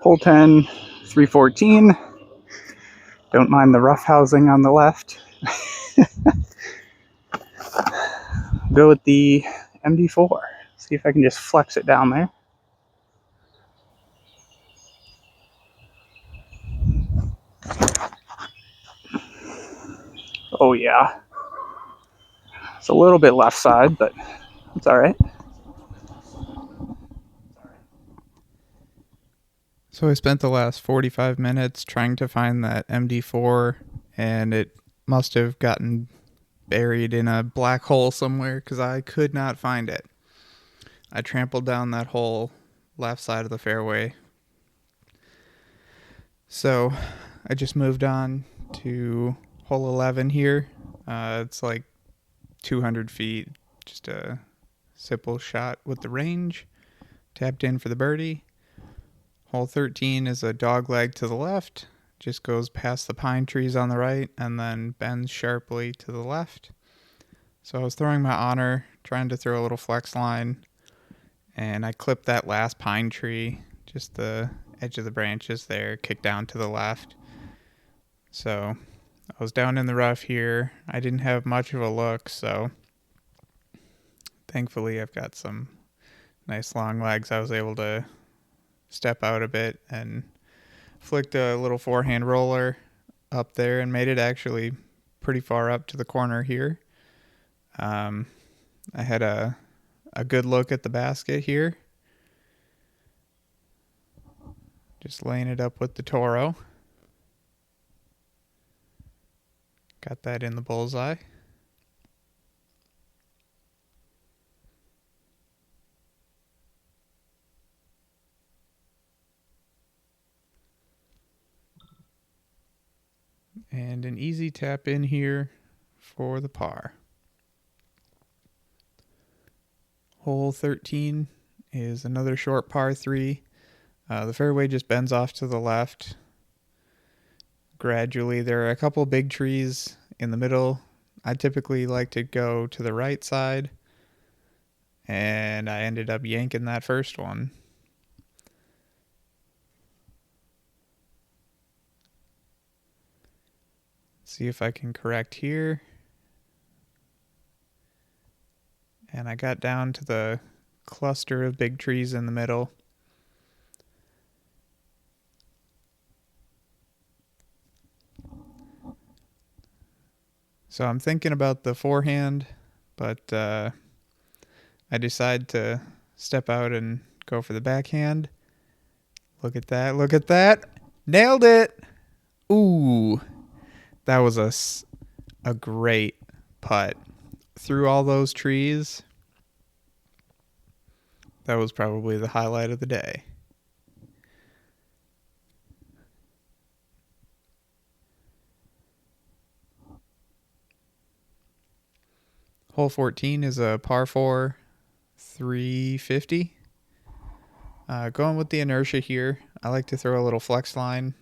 Hole 10, 314. Don't mind the rough housing on the left. Go with the MD4. See if I can just flex it down there. Oh yeah. It's a little bit left side, but it's all right. So I spent the last 45 minutes trying to find that MD4, and it must have gotten buried in a black hole somewhere because I could not find it. I trampled down that whole left side of the fairway. So I just moved on to hole 11 here. It's like 200 feet, just a simple shot with the range. Tapped in for the birdie. Hole 13 is a dog leg to the left, just goes past the pine trees on the right and then bends sharply to the left. So I was throwing my honor, trying to throw a little flex line, and I clipped that last pine tree, just the edge of the branches there, kicked down to the left. So I was down in the rough here. I didn't have much of a look, so thankfully I've got some nice long legs. I was able to step out a bit and flicked a little forehand roller up there and made it actually pretty far up to the corner here. I had a good look at the basket here. Just laying it up with the Toro. Got that in the bullseye. And an easy tap in here for the par. Hole 13 is another short par 3. The fairway just bends off to the left gradually. There are a couple big trees in the middle. I typically like to go to the right side, and I ended up yanking that first one. See if I can correct here. And I got down to the cluster of big trees in the middle. So I'm thinking about the forehand, but I decide to step out and go for the backhand. Look at that. Look at that. Nailed it. Ooh. That was a great putt. Through all those trees, that was probably the highlight of the day. Hole 14 is a par 4, 350. Going with the inertia here, I like to throw a little flex line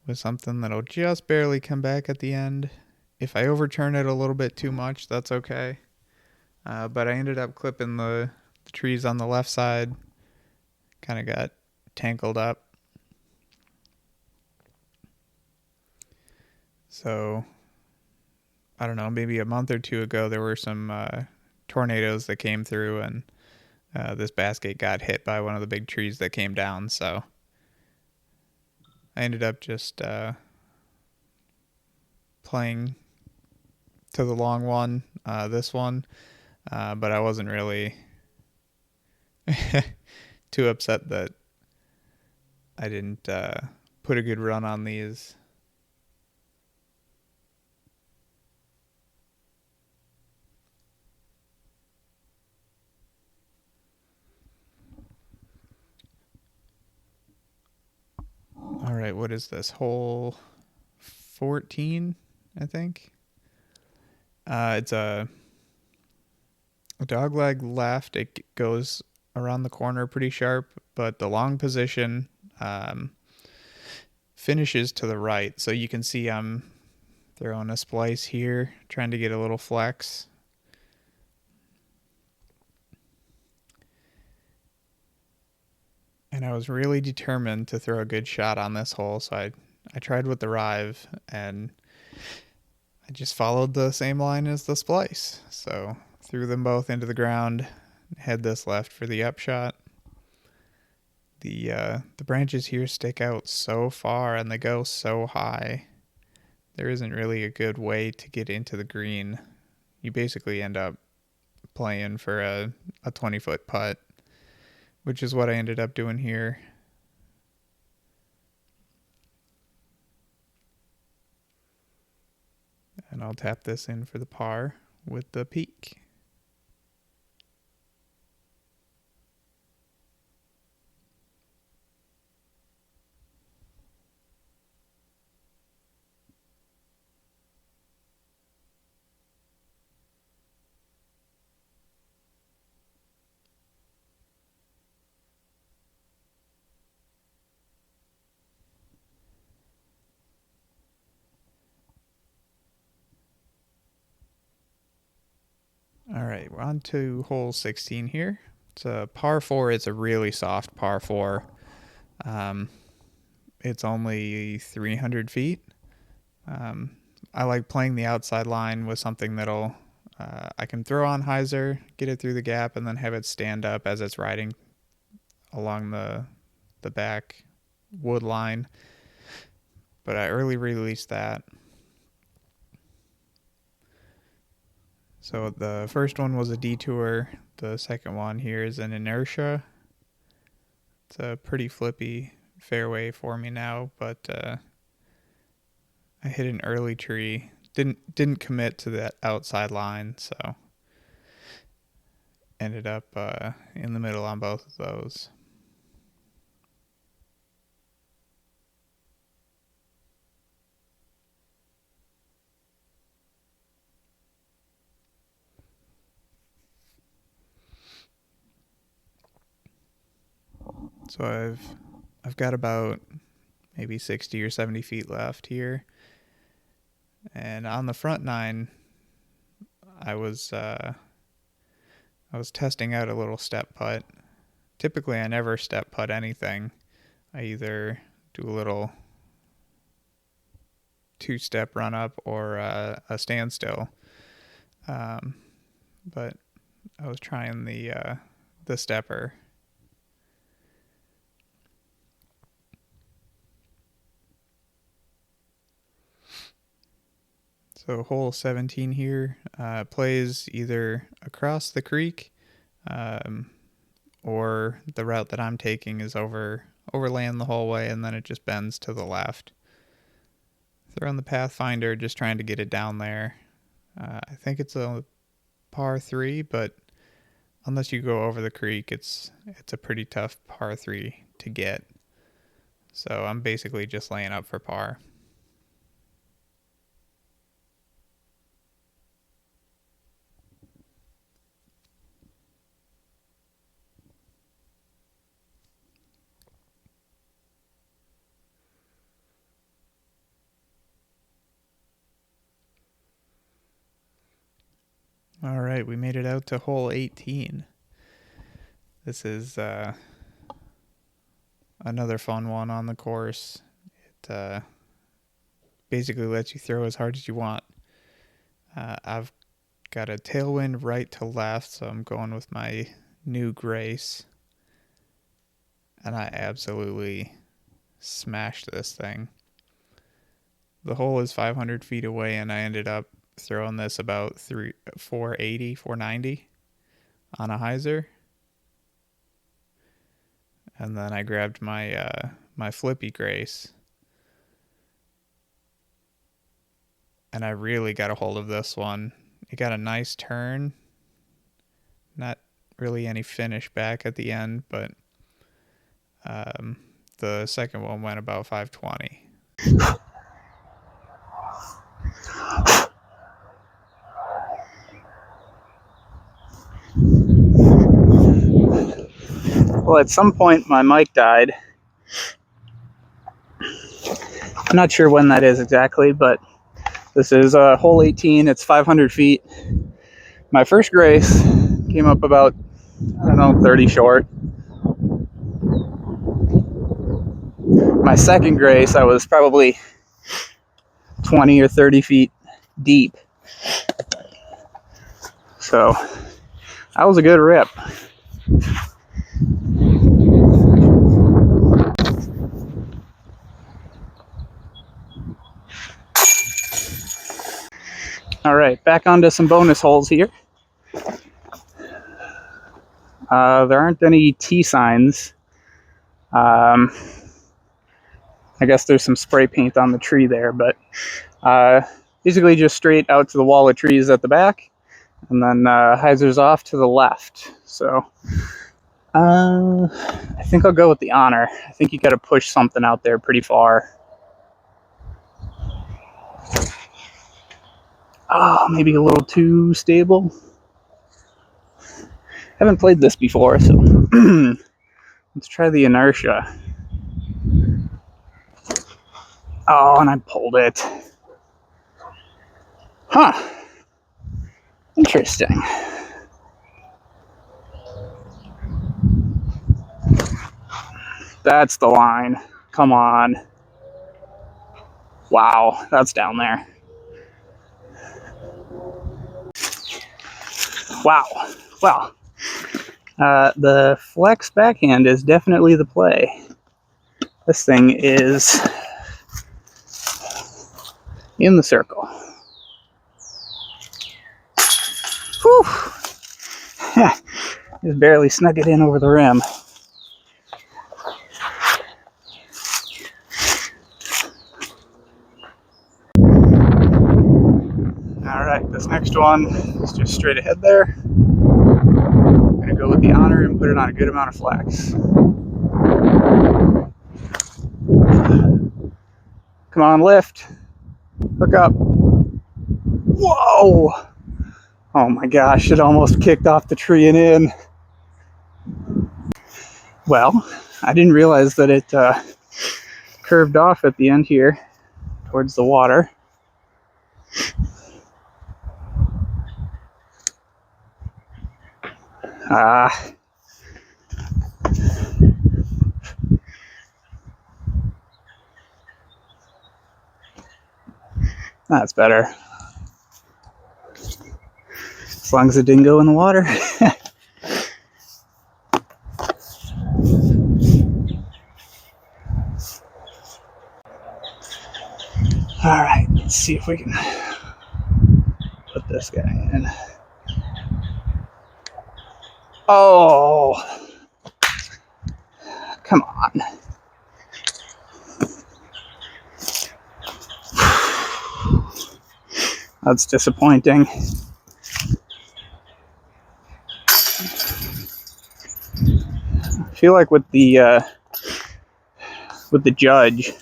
with something that'll just barely come back at the end. If I overturn it a little bit too much, that's okay. But I ended up clipping the trees on the left side. Kind of got tangled up. So, I don't know, maybe a month or two ago, there were some tornadoes that came through, and this basket got hit by one of the big trees that came down. So, I ended up just playing to the long one, this one, but I wasn't really too upset that I didn't put a good run on these. All right, what is this? Hole 14, I think. It's a dog leg left. It goes around the corner pretty sharp, but the long position finishes to the right. So you can see I'm throwing a splice here, trying to get a little flex. And and I was really determined to throw a good shot on this hole, so I tried with the Rive, and I just followed the same line as the splice. So threw them both into the ground, head this left for the upshot. The branches here stick out so far and they go so high. There isn't really a good way to get into the green. You basically end up playing for a 20-foot putt, which is what I ended up doing here. And I'll tap this in for the par with the peak. All right, we're on to hole 16 here. It's a par 4. It's a really soft par 4. It's only 300 feet. I like playing the outside line with something that'll I can throw on hyzer, get it through the gap, and then have it stand up as it's riding along the back wood line. But I early released that. So the first one was a detour. The second one here is an inertia. It's a pretty flippy fairway for me now, but I hit an early tree. Didn't commit to that outside line, so ended up in the middle on both of those. So I've got about maybe 60 or 70 feet left here. And on the front nine, I was testing out a little step putt. Typically, I never step putt anything. I either do a little two-step run up or a standstill. But I was trying the stepper. So hole 17 here plays either across the creek, or the route that I'm taking is overland the whole way, and then it just bends to the left. Throwing the Pathfinder, just trying to get it down there. I think it's a par 3, but unless you go over the creek, it's a pretty tough par 3 to get. So I'm basically just laying up for par. All right, we made it out to hole 18. This is another fun one on the course. It basically lets you throw as hard as you want. I've got a tailwind right to left, so I'm going with my new Grace. And I absolutely smashed this thing. The hole is 500 feet away, and I ended up throwing this about 480, 490 on a hyzer. And then I grabbed my my flippy Grace. And I really got a hold of this one. It got a nice turn. Not really any finish back at the end, but the second one went about 520. Well, at some point my mic died. I'm not sure when that is exactly, but this is hole 18. It's 500 feet. My first Grace came up about, 30 short. my second grace, I was probably 20 or 30 feet deep. So that was a good rip. All right, back onto some bonus holes here. There aren't any T signs. I guess there's some spray paint on the tree there, but basically just straight out to the wall of trees at the back, and then hyzers off to the left. So I think I'll go with the honor. I think you got to push something out there pretty far. Oh, maybe a little too stable. Haven't played this before, so let's try the inertia. Oh, and I pulled it. Huh. Interesting. That's the line. Come on. Wow, that's down there. Wow. Well, the flex backhand is definitely the play. This thing is in the circle. Whew. Just barely snuck it in over the rim. Alright, this next one is just straight ahead there. I'm going to go with the honor and put it on a good amount of flex. Come on, lift. Hook up. Whoa! Oh my gosh, it almost kicked off the tree and in. Well, I didn't realize that it curved off at the end here towards the water. That's better. As long as it didn't go in the water. Alright, let's see if we can put this guy in. Oh! Come on. That's disappointing. I feel like with the judge,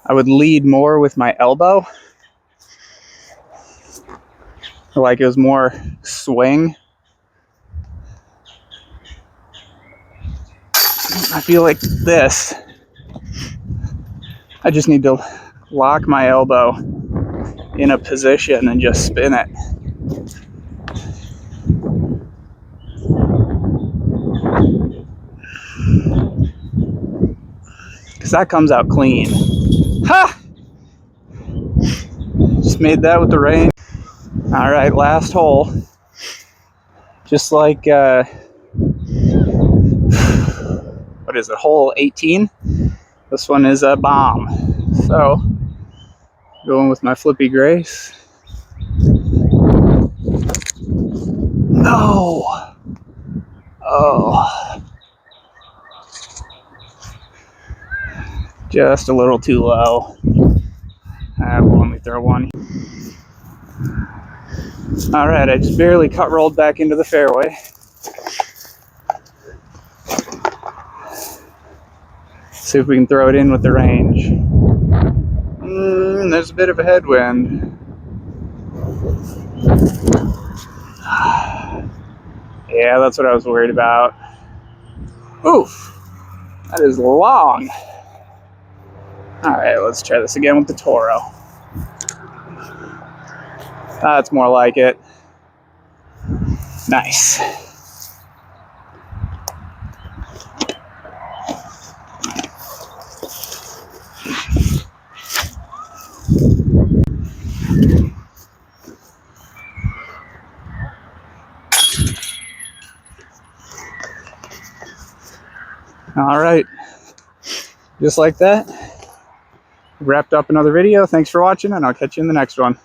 I would lead more with my elbow. Like it was more swing. I feel like this. I just need to lock my elbow in a position and just spin it. Because that comes out clean. Ha! Just made that with the rain. Alright, last hole. Just like, what is it, hole 18? This one is a bomb. So, going with my flippy grace. No! Oh. Just a little too low. Well, let me throw one. Alright, I just barely cut rolled back into the fairway. See if we can throw it in with the range. There's a bit of a headwind. Yeah, that's what I was worried about. Oof! That is long. Alright, let's try this again with the Toro. That's more like it. Nice. All right. Just like that, wrapped up another video. Thanks for watching, and I'll catch you in the next one.